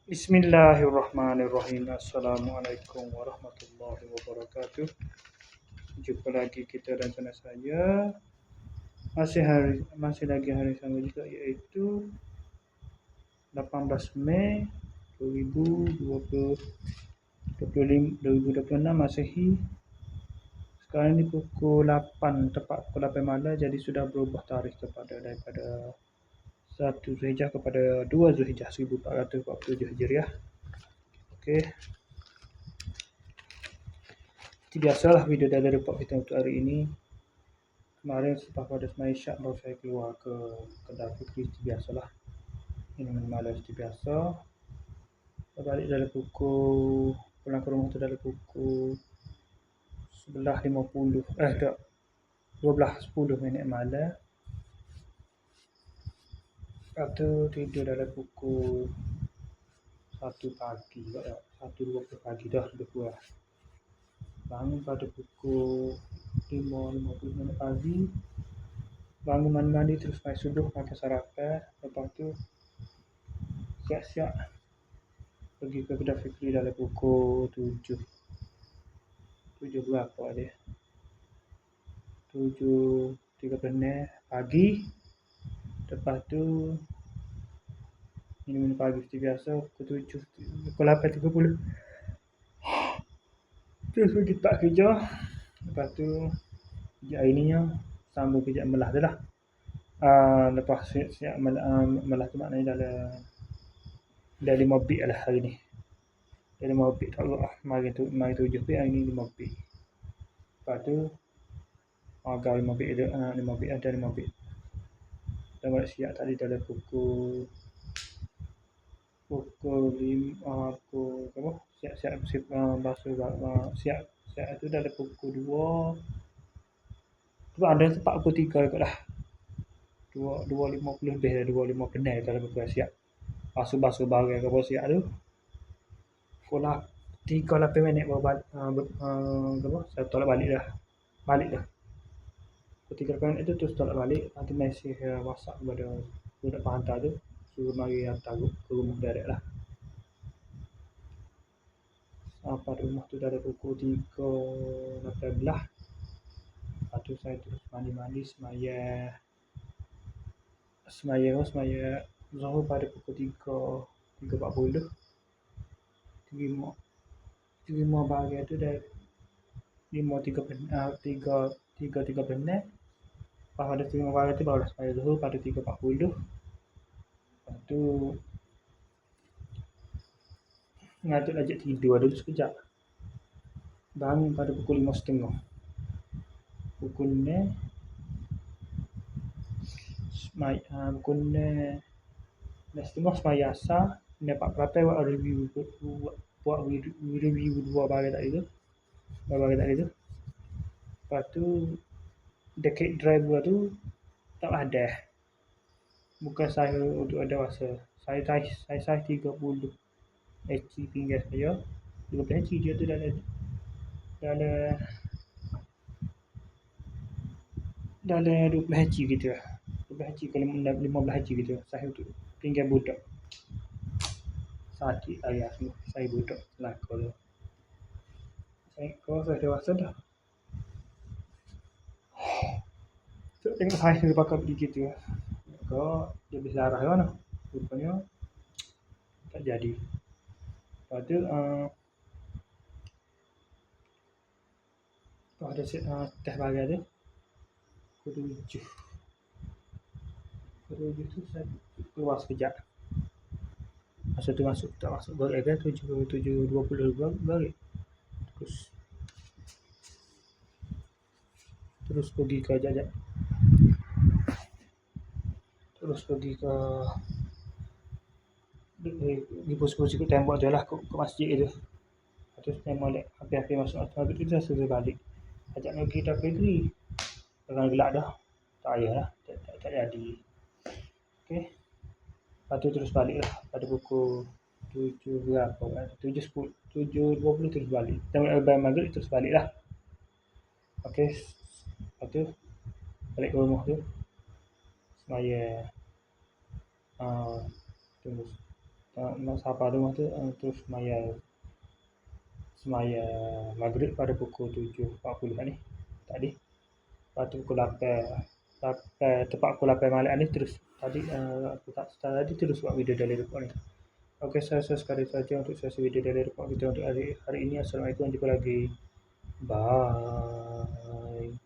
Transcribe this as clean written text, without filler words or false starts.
Bismillahirrahmanirrahim. Assalamualaikum warahmatullahi wabarakatuh. Jumpa lagi kita dan channel saya. Masih lagi hari sama juga, iaitu 18 Mei 2026 Masehi. Sekarang ni pukul 8, tepat pukul 8 malam, jadi sudah berubah tarikh daripada 1 Zulhijjah kepada 2 Zulhijjah 1447 Hijriah. Okey. Seperti biasalah, video dah ada report kita untuk hari ini. Kemarin selepas pada semai syak baru saya keluar ke kedai Fikri seperti biasalah. Ini malam seperti biasa. Saya balik dalam pulang ke rumah tu dalam pukul 11.50. Tak, 12.10 malam. Lepas tu tidur dalam pukul 1 pagi. 1.20 pagi dah lebih kurang. Bangun pada pukul 5.50 pagi. Bangun mandi terus main subuh, makan sarapan. Lepas tu siap-siap pergi ke kedai Fikri dalam pukul 7 berapa dia, 7.30 pagi. Lepas tu minum pagi seperti biasa. Pukul 8.30 terus pergi tak kerja. Lepas tu kerja hari ni sambung kerja melah tu lah. Lepas siap melah tu maknanya dah 5 bit lah hari ni. Dah 5 bit tak lah. Mari 7 bit, hari ni 5 bit. Lepas tu agak 5 bit ada 5 bit. Dah balik siap tadi dalam pukul 5 siap basuh siap tu dalam pukul 2. Tu ada sempat pukul 3 dekat dah. 2.50 lebih dah, 2.50 dalam pukul siap. Basuh barang ke siap tu. Pukul 3.8 minit baru balik. Saya tolak balik dah. Pukul 3.8 minit tu terus tolak balik. Nanti mesej WhatsApp kepada budak penghantar tu, suruh mari hantar ke rumah direct lah. Sampai rumah tu dah pukul 3.18. Lepas tu saya terus mandi semaya Zuhur pada pukul 3.40. Terima bahagian tu dah 3.30. Lepas ada terima bahagian tu barulah semaya Zuhur pada 3.40. Lepas tu ngantuk lajak tidur dulu sekejap. Bangun pada pukul 5.30. Pukul 6.30 semaya asar. 4 buat review dua bahagian tadi tu. Lepas tu dekat driver tu tak ada. Bukan saya untuk ada masa. Saya 30 HC pinggir saya. 12 HC dia tu dah ada 12 HC gitu. 12 HC ke 15 HC gitu. Saya untuk pinggir budak. Sakit ayah semua. Saya budak selaka tu. Saya dewasa dah. Tengok saya dia pakai begitu ya. Kau dia berdarah kan? Rupanya tak jadi. Lepas tu ada teh bagai tu. Pukul 7 tu saya keluar sekejap. Masa tu tak masuk balik kan, 7.20 balik. Terus pergi ke jajak. Terus pergi ke di pos-pos ikut tembok je lah ke masjid tu. Terus saya molek hampir masuk asal tu dah selesai balik. Ajak nak pergi tak pergi. Jangan gelak dah. Tak payahlah. Tak jadi. Okey. Lepas tu terus balik lah pada pukul 7 berapa kan? 7.20 terus balik. Tengok Al-Bayan Maghrib terus balik lah. Okey. Lepas tu balik ke rumah tu semaya terus nak sapa rumah tu, terus semaya maghrib pada pukul 7.40 ni tadi. Lepas tu pukul 8, tepat pukul 8 malam ni terus tadi aku tak start tadi terus buat video daily report ni. Okey, saya sekali saja untuk sesi video daily report kita untuk hari ini. Assalamualaikum, jumpa lagi. Bye.